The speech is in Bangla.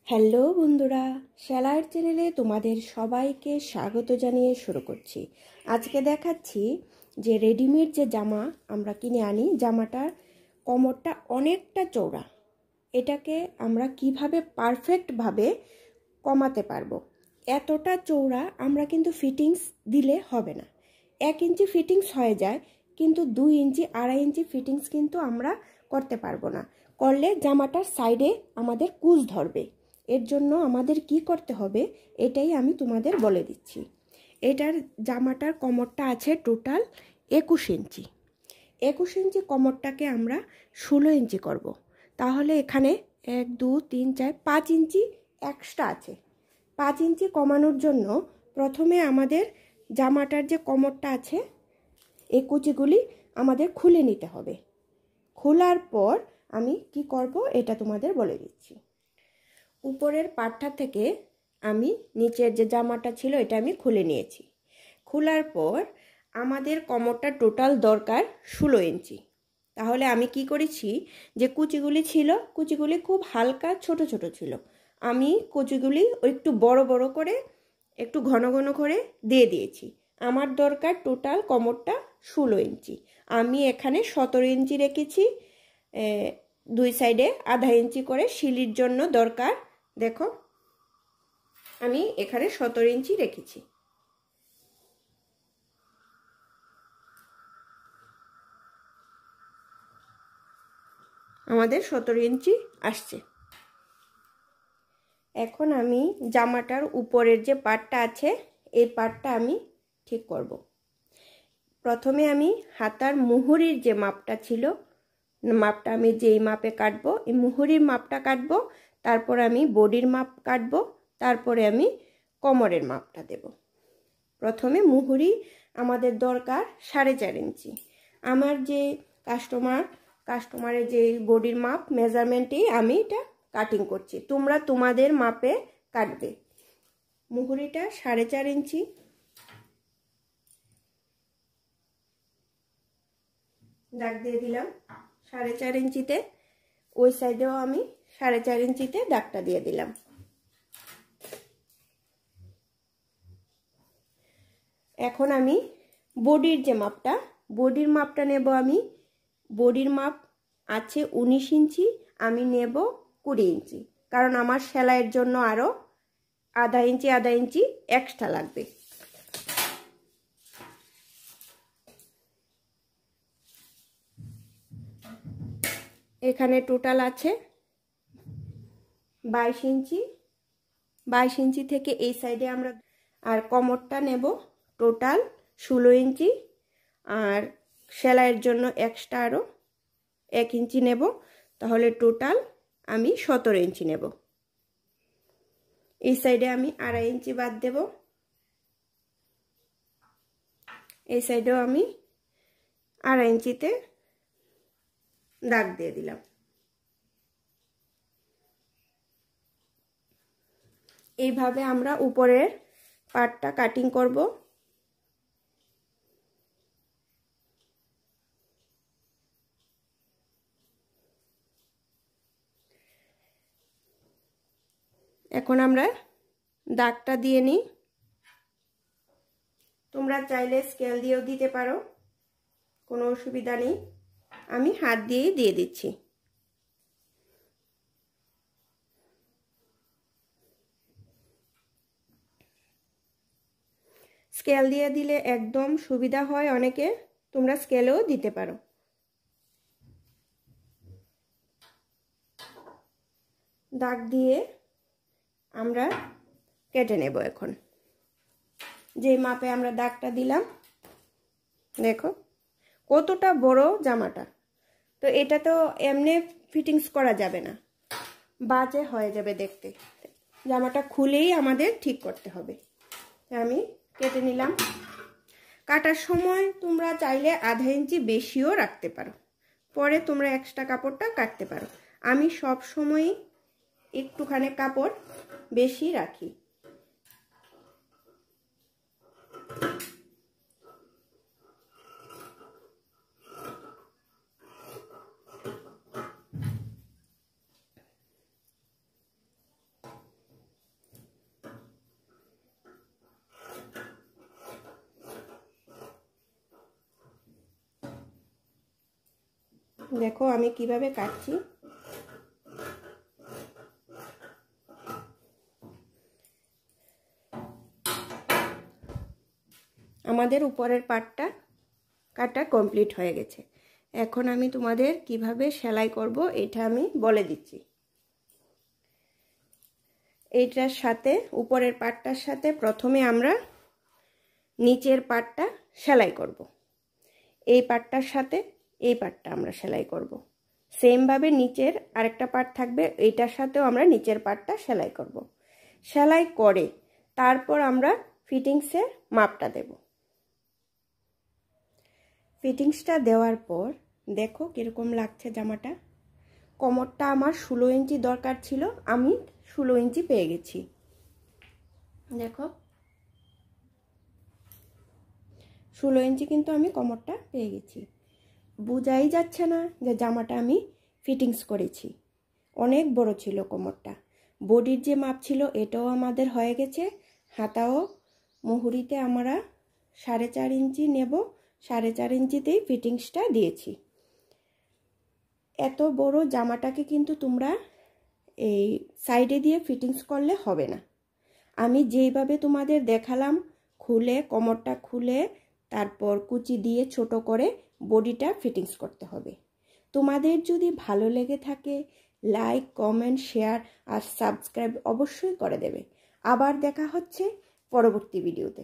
হ্যালো বন্ধুরা, সেলাইয়ের চ্যানেলে তোমাদের সবাইকে স্বাগত জানিয়ে শুরু করছি। আজকে দেখাচ্ছি যে রেডিমেড যে জামা আমরা কিনে আনি, জামাটার কোমরটা অনেকটা চওড়া। এটাকে আমরা কিভাবে পারফেক্টভাবে কমাতে পারবো। এতটা চওড়া আমরা কিন্তু ফিটিংস দিলে হবে না। 1 ইঞ্চি ফিটিংস হয়ে যায়, কিন্তু 2 ইঞ্চি 2.5 ইঞ্চি ফিটিংস কিন্তু আমরা করতে পারবো না। করলে জামাটার সাইডে আমাদের কুঁচ ধরবে। এর জন্য আমাদের কি করতে হবে এটাই আমি তোমাদের বলে দিচ্ছি। এটার জামাটার কোমরটা আছে টোটাল 21 ইঞ্চি। 21 ইঞ্চি কোমরটাকে আমরা 16 ইঞ্চি করব। তাহলে এখানে 1 2 3 4 5 ইঞ্চি এক্সট্রা আছে। 5 ইঞ্চি কমানোর জন্য প্রথমে আমাদের জামাটার যে কোমরটা আছে এই কুচিগুলি আমাদের খুলে নিতে হবে। খোলার পর আমি কি করব এটা তোমাদের বলে দিচ্ছি। উপরের পাটটা থেকে আমি নিচের যে জামাটা ছিল এটা আমি খুলে নিয়েছি। খোলার পর আমাদের কোমরটা টোটাল দরকার 16 ইঞ্চি। তাহলে আমি কি করেছি, যে কুচিগুলি ছিল কুচিগুলি খুব হালকা ছোট ছোট ছিল। আমি কুচিগুলি একটু বড় বড় করে একটু ঘন ঘন করে দিয়ে দিয়েছি। আমার দরকার টোটাল কোমরটা 16 ইঞ্চি। আমি এখানে 17 ইঞ্চি রেখেছি। 2 সাইডে 1/2 ইঞ্চি করে শিলির জন্য দরকার। দেখো আমি এখানে 17 ইঞ্চি রেখেছি। আমাদের 17 ইঞ্চি আসছে। এখন আমি জামাটার উপরের যে পাটটা আছে এই পাটটা আমি ঠিক করব। প্রথমে আমি হাতার মুহুরির যে মাপটা ছিল, মাপটা আমি যেই মাপে কাটবো এই মুহুরির মাপটা কাটবো। তারপর আমি বডির মাপ কাটবো, তারপরে আমি কোমরের মাপটা দেব। প্রথমে মুহুরি আমাদের দরকার 4.5 ইঞ্চি। আমার যে কাস্টমারের যে বডির মাপ মেজারমেন্টেই আমি এটা কাটিং করছি। তোমরা তোমাদের মাপে কাটবে। মুহুরিটা 4.5 ইঞ্চি। দাগ দিয়ে দিলাম 4.5 ইঞ্চিতে। ওই সাইডেও আমি 4.5 ইঞ্চিতে দাগটা দিয়ে দিলাম। এখন আমি বডির যে মাপটা, বডির মাপটা নেব। আমি বডির মাপ আছে 19 ইঞ্চি, আমি নেব 20 ইঞ্চি, কারণ আমার সেলাইয়ের জন্য আরো 1/2 ইঞ্চি এক্সট্রা লাগবে। এখানে টোটাল আছে 22 ইঞ্চি। 22 ইঞ্চি থেকে এই সাইডে আমরা আর কোমরটা নেব টোটাল 16 ইঞ্চি, আর সেলাইয়ের জন্য এক্সট্রা আরও 1 ইঞ্চি নেব। তাহলে টোটাল আমি 17 ইঞ্চি নেব। এই সাইডে আমি 2.5 ইঞ্চি বাদ দেব। এই সাইডেও আমি 2.5 ইঞ্চিতে দাগ দিয়ে দিলাম। এইভাবে আমরা উপরের পাটটা কাটিং করব। এখন আমরা দাগটা দিয়ে নিই। তোমরা চাইলে স্কেল দিয়েও দিতে পারো, কোনো অসুবিধা নেই। আমি হাত দিয়েই দিয়ে দিচ্ছি। স্কেল দিয়ে দিলে একদম সুবিধা হয় অনেকে, তোমরা স্কেলেও দিতে পারো। দাগ দিয়ে আমরা কেটে নেব। এখন যে মাপে আমরা দাগটা দিলাম, দেখো কতটা বড় জামাটা। তো এটা তো এমনি ফিটিংস করা যাবে না, বাজে হয়ে যাবে দেখতে। জামাটা খুলেই আমাদের ঠিক করতে হবে। আমি কেটে নিলাম। কাটার সময় তোমরা চাইলে 1/2 ইঞ্চি বেশিও রাখতে পারো, পরে তোমরা এক্সট্রা কাপড়টা কাটতে পারো। আমি সব সময় একটুখানি কাপড় বেশি রাখি। দেখো আমি কিভাবে কাটছি। আমাদের উপরের পাটটা কাটা কমপ্লিট হয়ে গেছে। এখন আমি তোমাদের কিভাবে সেলাই করব এটা আমি বলে দিচ্ছি। এইটার সাথে উপরের পাটটার সাথে প্রথমে আমরা নিচের পাটটা সেলাই করব। এই পাটটার সাথে এই পাটটা আমরা সেলাই করব। সেম ভাবে নিচের আরেকটা পাট থাকবে, এইটার সাথেও আমরা নিচের পাটটা সেলাই করব। সেলাই করে তারপর আমরা ফিটিংসের মাপটা দেব। ফিটিংসটা দেওয়ার পর দেখো কিরকম লাগছে জামাটা। কোমরটা আমার 16 ইঞ্চি দরকার ছিল, আমি 16 ইঞ্চি পেয়ে গেছি। দেখো 16 ইঞ্চি কিন্তু আমি কোমরটা পেয়ে গেছি। বোঝাই যাচ্ছে না যে জামাটা আমি ফিটিংস করেছি। অনেক বড় ছিল কোমরটা। বডির যে মাপ ছিল এটাও আমাদের হয়ে গেছে। হাতাও মুহুরিতে আমরা 4.5 ইঞ্চি নেব, 4.5 ইঞ্চিতেই ফিটিংসটা দিয়েছি। এত বড় জামাটাকে কিন্তু তোমরা এই সাইডে দিয়ে ফিটিংস করলে হবে না। আমি যেইভাবে তোমাদের দেখালাম, খুলে কোমরটা খুলে তারপর কুচি দিয়ে ছোট করে বডিটা ফিটিংস করতে হবে। তোমাদের যদি ভালো লেগে থাকে লাইক, কমেন্ট, শেয়ার আর সাবস্ক্রাইব অবশ্যই করে দেবে। আবার দেখা হচ্ছে পরবর্তী ভিডিওতে।